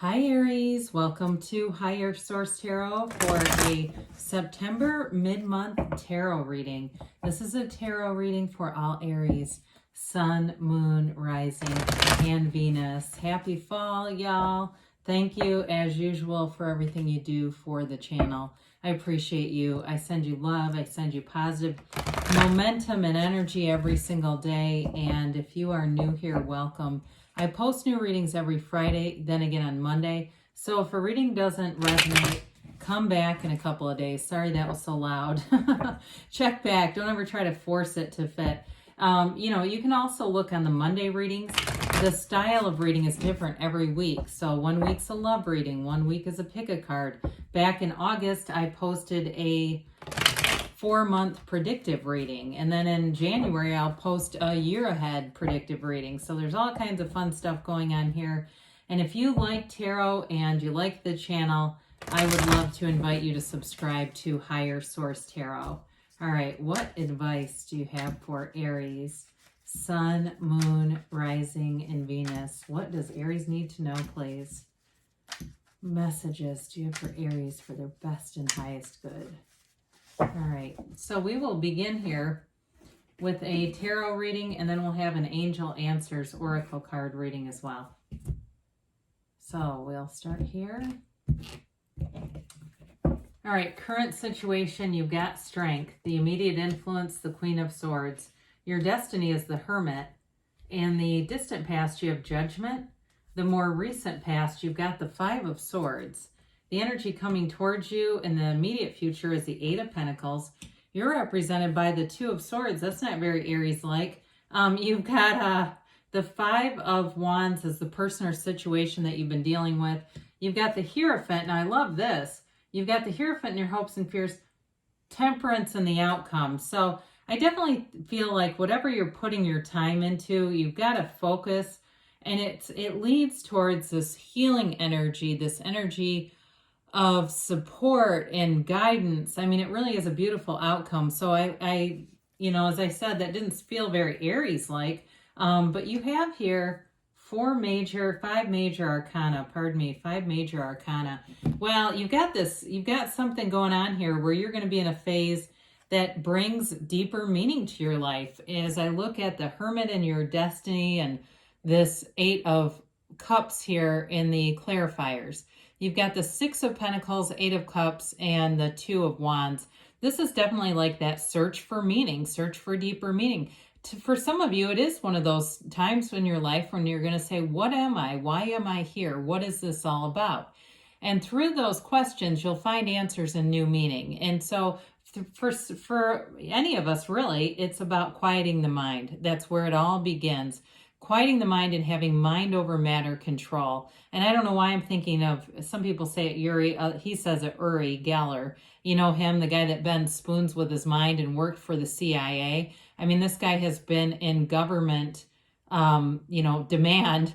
Hi Aries, welcome to Higher Source Tarot for a September mid-month tarot reading. This is a tarot reading for all Aries, Sun, Moon, Rising, and Venus. Happy fall, y'all. Thank you, as usual, for everything you do for the channel. I appreciate you. I send you love. I send you positive momentum and energy every single day. And if you are new here, welcome. I post new readings every Friday, then again on Monday. So if a reading doesn't resonate, come back in a couple of days. Sorry that was so loud. Check back. Don't ever try to force it to fit. You can also look on the Monday readings. The style of reading is different every week. So 1 week's a love reading. 1 week is a pick a card. Back in August, I posted a 4-month predictive reading, and then in January I'll post a year ahead predictive reading. So there's all kinds of fun stuff going on here, and if you like tarot and you like the channel, I would love to invite you to subscribe to Higher Source Tarot. All right, what advice do you have for Aries, Sun, Moon, Rising, and Venus? What does Aries need to know, please? Messages do you have for Aries for their best and highest good? All right, so we will begin here with a tarot reading, and then we'll have an Angel Answers Oracle card reading as well. So we'll start here. All right, current situation, you've got Strength, the immediate influence, the Queen of Swords. Your destiny is the Hermit. In the distant past, you have Judgment. The more recent past, you've got the Five of Swords. The energy coming towards you in the immediate future is the Eight of Pentacles. You're represented by the Two of Swords. That's not very Aries-like. You've got the Five of Wands as the person or situation that you've been dealing with. You've got the Hierophant. Now, I love this. You've got the Hierophant in your hopes and fears, Temperance in the outcome. So I definitely feel like whatever you're putting your time into, you've got to focus. And it leads towards this healing energy, this energy of support and guidance. I mean, it really is a beautiful outcome. So I as I said, that didn't feel very Aries-like, but you have here five major arcana. Well, you've got something going on here where you're going to be in a phase that brings deeper meaning to your life. As I look at the Hermit in your destiny and this Eight of Cups here in the clarifiers, you've got the Six of Pentacles, Eight of Cups, and the Two of Wands. This is definitely like that search for meaning, search for deeper meaning. For some of you, it is one of those times in your life when you're going to say, what am I? Why am I here? What is this all about? And through those questions, you'll find answers and new meaning. And so for any of us, really, it's about quieting the mind. That's where it all begins. Quieting the mind and having mind over matter control. And I don't know why I'm thinking of, some people say it Uri, he says it Uri Geller. You know him, the guy that bends spoons with his mind and worked for the CIA. I mean, this guy has been in government, demand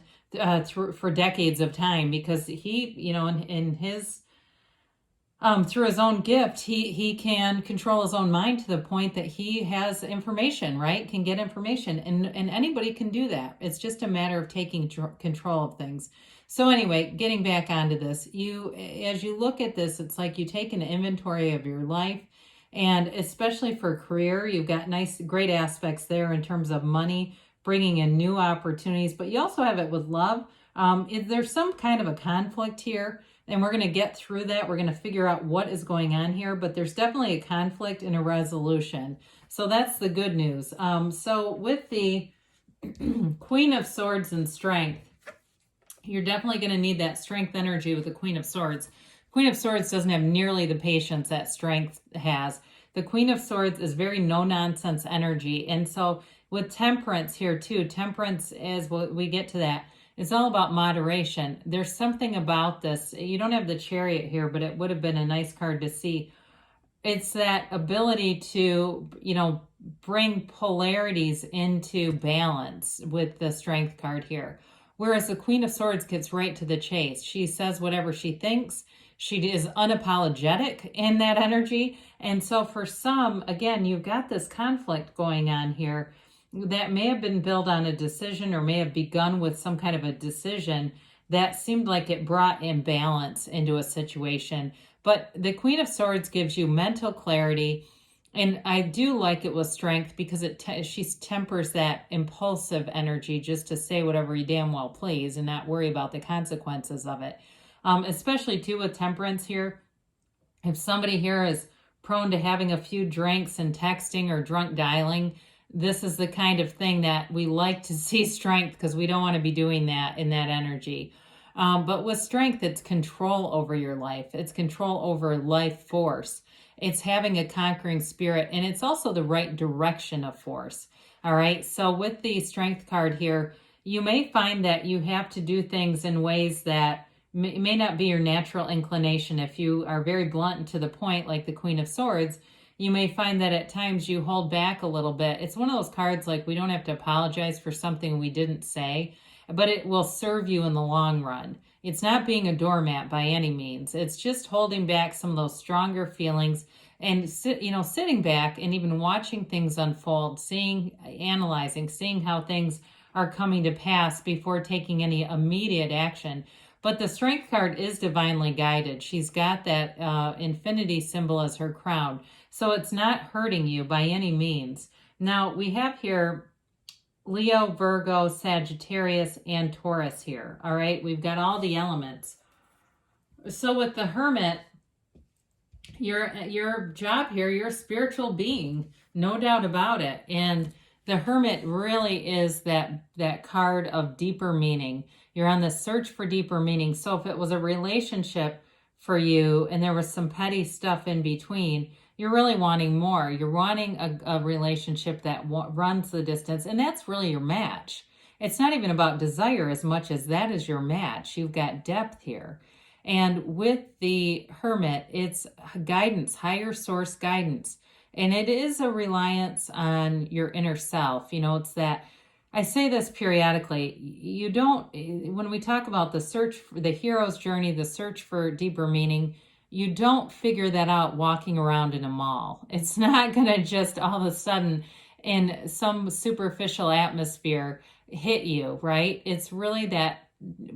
for decades of time, because he, in his, through his own gift, he can control his own mind to the point that he has information, right? Can get information, and anybody can do that. It's just a matter of taking control of things. So anyway, getting back onto this, as you look at this, it's like you take an inventory of your life, and especially for career, you've got great aspects there in terms of money, bringing in new opportunities, but you also have it with love. There's some kind of a conflict here, and we're going to get through that. We're going to figure out what is going on here, but there's definitely a conflict and a resolution. So that's the good news. So with the Queen of Swords and Strength, you're definitely going to need that strength energy with the Queen of Swords. Queen of Swords doesn't have nearly the patience that Strength has. The Queen of Swords is very no-nonsense energy. And so with Temperance here too, Temperance, as we get to that, it's all about moderation. There's something about this. You don't have the Chariot here, but it would have been a nice card to see. It's that ability to, bring polarities into balance with the Strength card here. Whereas the Queen of Swords gets right to the chase. She says whatever she thinks. She is unapologetic in that energy. And so for some, again, you've got this conflict going on here that may have been built on a decision, or may have begun with some kind of a decision that seemed like it brought imbalance into a situation. But the Queen of Swords gives you mental clarity. And I do like it with strength because she tempers that impulsive energy just to say whatever you damn well please and not worry about the consequences of it. Especially too with temperance here. If somebody here is prone to having a few drinks and texting or drunk dialing, this is the kind of thing that we like to see strength because we don't want to be doing that in that energy. But with strength, it's control over your life. It's control over life force. It's having a conquering spirit, and it's also the right direction of force. All right. So with the strength card here, you may find that you have to do things in ways that may not be your natural inclination. If you are very blunt and to the point, like the Queen of Swords, you may find that at times you hold back a little bit. It's one of those cards like we don't have to apologize for something we didn't say, but it will serve you in the long run. It's not being a doormat by any means. It's just holding back some of those stronger feelings and sitting back and even watching things unfold, analyzing, seeing how things are coming to pass before taking any immediate action. But the strength card is divinely guided. She's got that infinity symbol as her crown. So it's not hurting you by any means. Now we have here Leo, Virgo, Sagittarius, and Taurus here. All right, we've got all the elements. So with the Hermit, your job here, you're a spiritual being, no doubt about it. And the Hermit really is that card of deeper meaning. You're on the search for deeper meaning. So if it was a relationship for you and there was some petty stuff in between, you're really wanting more. You're wanting a relationship that runs the distance, and that's really your match. It's not even about desire as much as that is your match. You've got depth here. And with the Hermit, it's guidance, higher source guidance. And it is a reliance on your inner self. It's that, I say this periodically, when we talk about the search for the hero's journey, the search for deeper meaning, you don't figure that out walking around in a mall. It's not going to just all of a sudden in some superficial atmosphere hit you, right? It's really that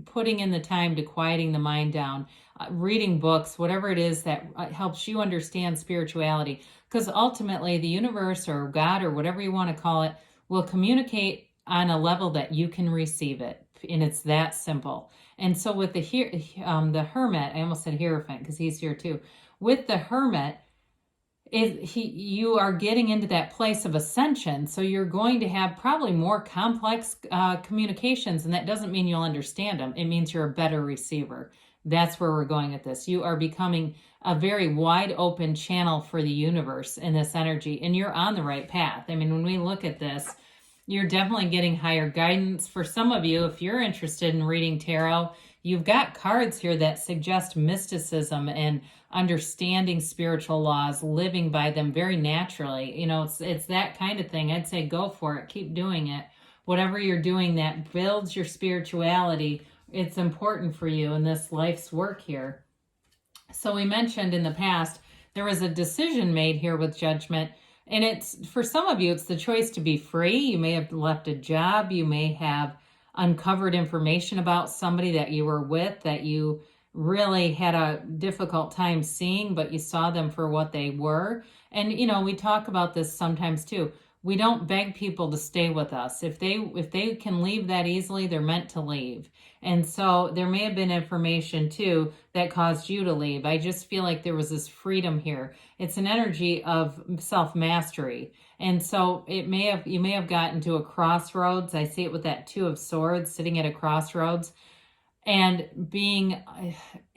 putting in the time to quieting the mind down, reading books, whatever it is that helps you understand spirituality. Because ultimately the universe or God or whatever you want to call it will communicate on a level that you can receive it. And it's that simple. And so with the Hermit, I almost said Hierophant because he's here too. With the Hermit, you are getting into that place of ascension. So you're going to have probably more complex communications. And that doesn't mean you'll understand them. It means you're a better receiver. That's where we're going at this. You are becoming a very wide open channel for the universe in this energy. And you're on the right path. I mean, when we look at this, you're definitely getting higher guidance. For some of you, if you're interested in reading tarot, you've got cards here that suggest mysticism and understanding spiritual laws, living by them very naturally. It's that kind of thing. I'd say go for it. Keep doing it. Whatever you're doing that builds your spirituality, it's important for you in this life's work here. So we mentioned in the past, there was a decision made here with Judgment. And it's, for some of you, it's the choice to be free. You may have left a job. You may have uncovered information about somebody that you were with that you really had a difficult time seeing, but you saw them for what they were. And, we talk about this sometimes too. We don't beg people to stay with us. If they can leave that easily, they're meant to leave. And so there may have been information too that caused you to leave. I just feel like there was this freedom here. It's an energy of self-mastery. And so you may have gotten to a crossroads. I see it with that Two of Swords, sitting at a crossroads and being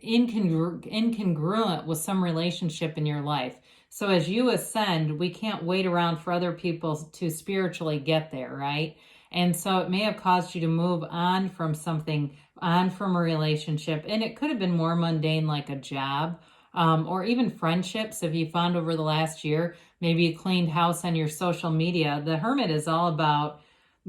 incongruent with some relationship in your life. So as you ascend, we can't wait around for other people to spiritually get there, right? And so it may have caused you to move on from something, on from a relationship. And it could have been more mundane, like a job, or even friendships. If you found over the last year, maybe you cleaned house on your social media. The Hermit is all about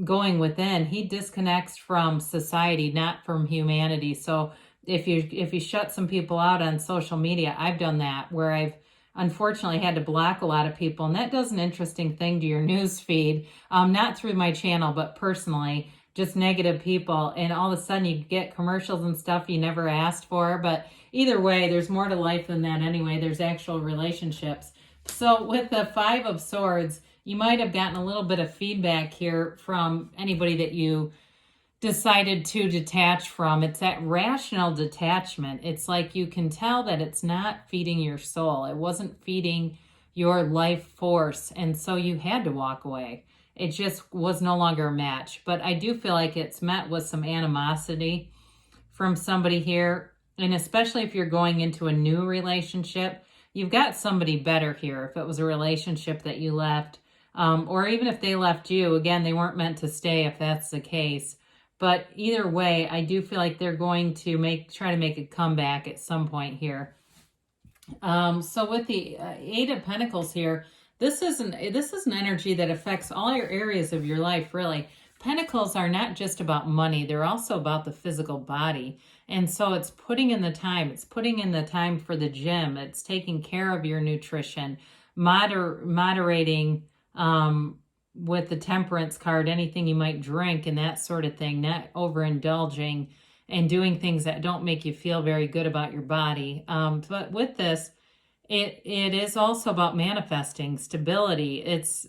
going within. He disconnects from society, not from humanity. So if you shut some people out on social media, I've done that, where I've unfortunately had to block a lot of people, and that does an interesting thing to your news feed, not through my channel, but personally, just negative people, and all of a sudden you get commercials and stuff you never asked for. But either way, there's more to life than that anyway. There's actual relationships. So with the Five of Swords, you might have gotten a little bit of feedback here from anybody that you decided to detach from. It's that rational detachment. It's like you can tell that it's not feeding your soul. It wasn't feeding your life force. And so you had to walk away. It just was no longer a match. But I do feel like it's met with some animosity from somebody here. And especially if you're going into a new relationship, you've got somebody better here. If it was a relationship that you left, or even if they left you, again, they weren't meant to stay if that's the case. But either way, I do feel like they're going to try to make a comeback at some point here. So with the Eight of Pentacles here, this is an energy that affects all your areas of your life, really. Pentacles are not just about money. They're also about the physical body. And so it's putting in the time. It's putting in the time for the gym. It's taking care of your nutrition, moderating with the Temperance card, anything you might drink and that sort of thing, not overindulging and doing things that don't make you feel very good about your body. But with this, it is also about manifesting stability. It's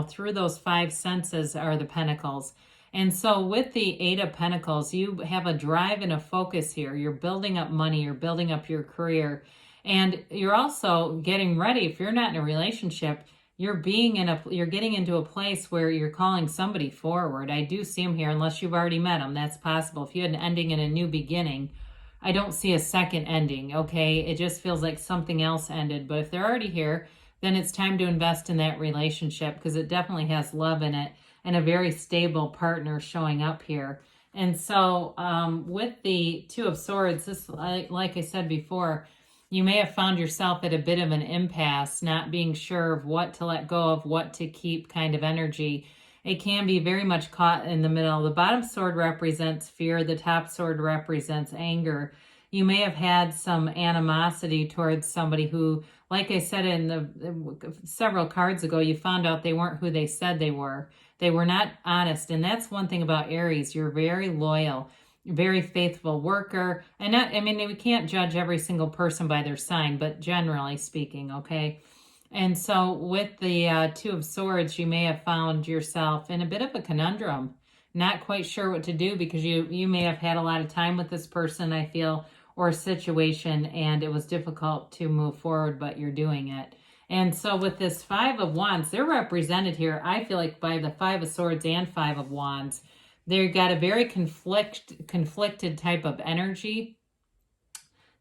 through those five senses are the pentacles. And so with the Eight of Pentacles, you have a drive and a focus here. You're building up money, you're building up your career, and you're also getting ready. If you're not in a relationship, you're getting into a place where you're calling somebody forward. I do see them here, unless you've already met them. That's possible. If you had an ending and a new beginning, I don't see a second ending, okay? It just feels like something else ended. But if they're already here, then it's time to invest in that relationship, because it definitely has love in it and a very stable partner showing up here. And so with the Two of Swords, this, like I said before, you may have found yourself at a bit of an impasse, not being sure of what to let go of, what to keep kind of energy. It can be very much caught in the middle. The bottom sword represents fear. The top sword represents anger. You may have had some animosity towards somebody who, like I said in several cards ago, you found out they weren't who they said they were. They were not honest. And that's one thing about Aries. You're very loyal, very faithful worker. And we can't judge every single person by their sign, but generally speaking, okay? And so with the Two of Swords, you may have found yourself in a bit of a conundrum, not quite sure what to do, because you may have had a lot of time with this person, I feel, or a situation, and it was difficult to move forward, but you're doing it. And so with this Five of Wands, they're represented here, I feel like, by the Five of Swords and Five of Wands. They've got a very conflicted type of energy.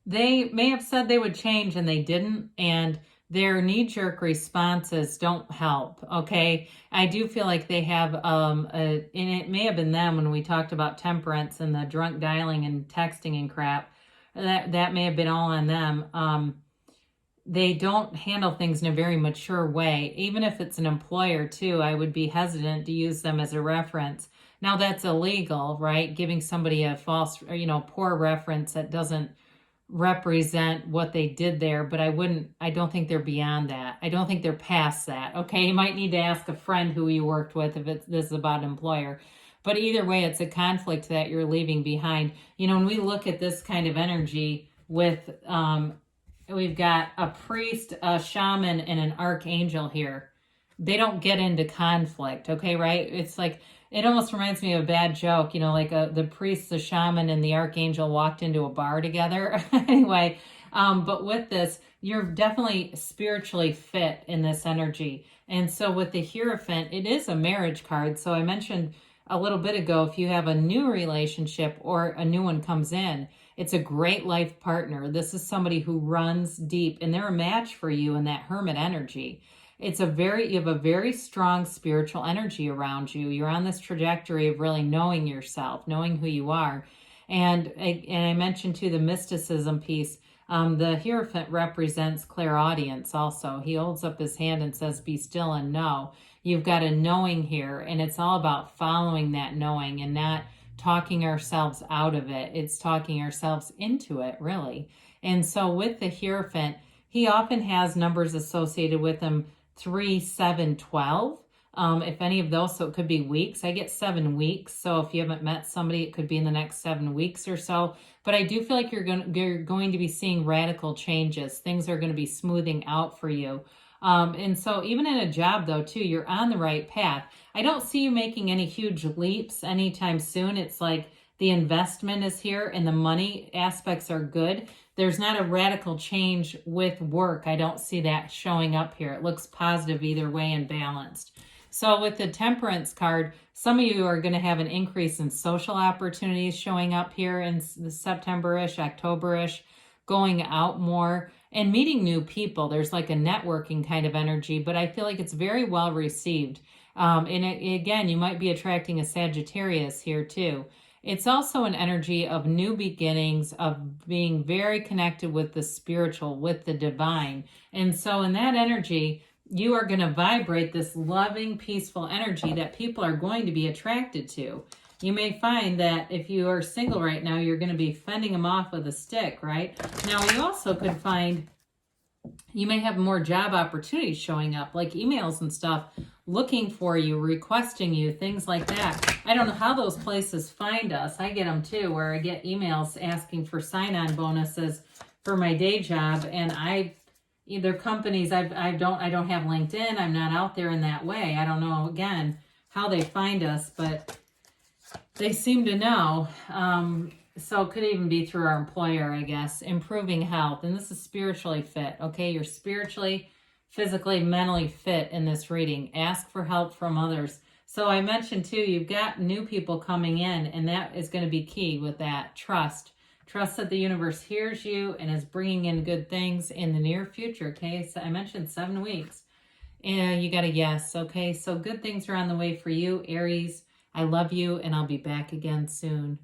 They may have said they would change and they didn't, and their knee-jerk responses don't help, okay? I do feel like they have, and it may have been them when we talked about temperance and the drunk dialing and texting and crap. That may have been all on them. They don't handle things in a very mature way. Even if it's an employer too, I would be hesitant to use them as a reference. Now that's illegal, right? Giving somebody a false, poor reference that doesn't represent what they did there, but I don't think they're beyond that. I don't think they're past that, okay? You might need to ask a friend who you worked with if this is about an employer. But either way, it's a conflict that you're leaving behind. When we look at this kind of energy with, we've got a priest, a shaman, and an archangel here. They don't get into conflict, okay, right? It's like, it almost reminds me of a bad joke, like the priest, the shaman, and the archangel walked into a bar together. Anyway, but with this, you're definitely spiritually fit in this energy. And so with the Hierophant, it is a marriage card. So I mentioned a little bit ago, if you have a new relationship or a new one comes in, it's a great life partner. This is somebody who runs deep, and they're a match for you in that Hermit energy. You have a very strong spiritual energy around you. You're on this trajectory of really knowing yourself, knowing who you are. And I mentioned too the mysticism piece. The Hierophant represents clairaudience also. He holds up his hand and says, be still and know. You've got a knowing here, and it's all about following that knowing and not talking ourselves out of it. It's talking ourselves into it, really. And so with the Hierophant, he often has numbers associated with him, 3, 7, 12. If any of those, so it could be weeks. I get 7 weeks. So if you haven't met somebody, it could be in the next 7 weeks or so. But I do feel like you're going to be seeing radical changes. Things are going to be smoothing out for you. And so even in a job though, too, you're on the right path. I don't see you making any huge leaps anytime soon. It's like the investment is here and the money aspects are good. There's not a radical change with work. I don't see that showing up here. It looks positive either way and balanced. So with the Temperance card, some of you are going to have an increase in social opportunities showing up here in the September-ish, October-ish, going out more and meeting new people. There's like a networking kind of energy, but I feel like it's very well received. Again, you might be attracting a Sagittarius here too. It's also an energy of new beginnings, of being very connected with the spiritual, with the divine. And so in that energy, you are going to vibrate this loving, peaceful energy that people are going to be attracted to. You may find that if you are single right now, you're going to be fending them off with a stick, right? Now, you also could find you may have more job opportunities showing up, like emails and stuff, looking for you, requesting you, things like that. I don't know how those places find us. I get them too, where I get emails asking for sign-on bonuses for my day job, and either companies I don't have LinkedIn. I'm not out there in that way. I don't know again how they find us, but they seem to know. So it could even be through our employer, I guess. Improving health, and this is spiritually fit. Okay, you're spiritually, physically, mentally fit in this reading. Ask for help from others. So I mentioned too, you've got new people coming in, and that is going to be key with that trust. Trust that the universe hears you and is bringing in good things in the near future, okay? So I mentioned 7 weeks. And you got a yes, okay? So good things are on the way for you, Aries. I love you, and I'll be back again soon.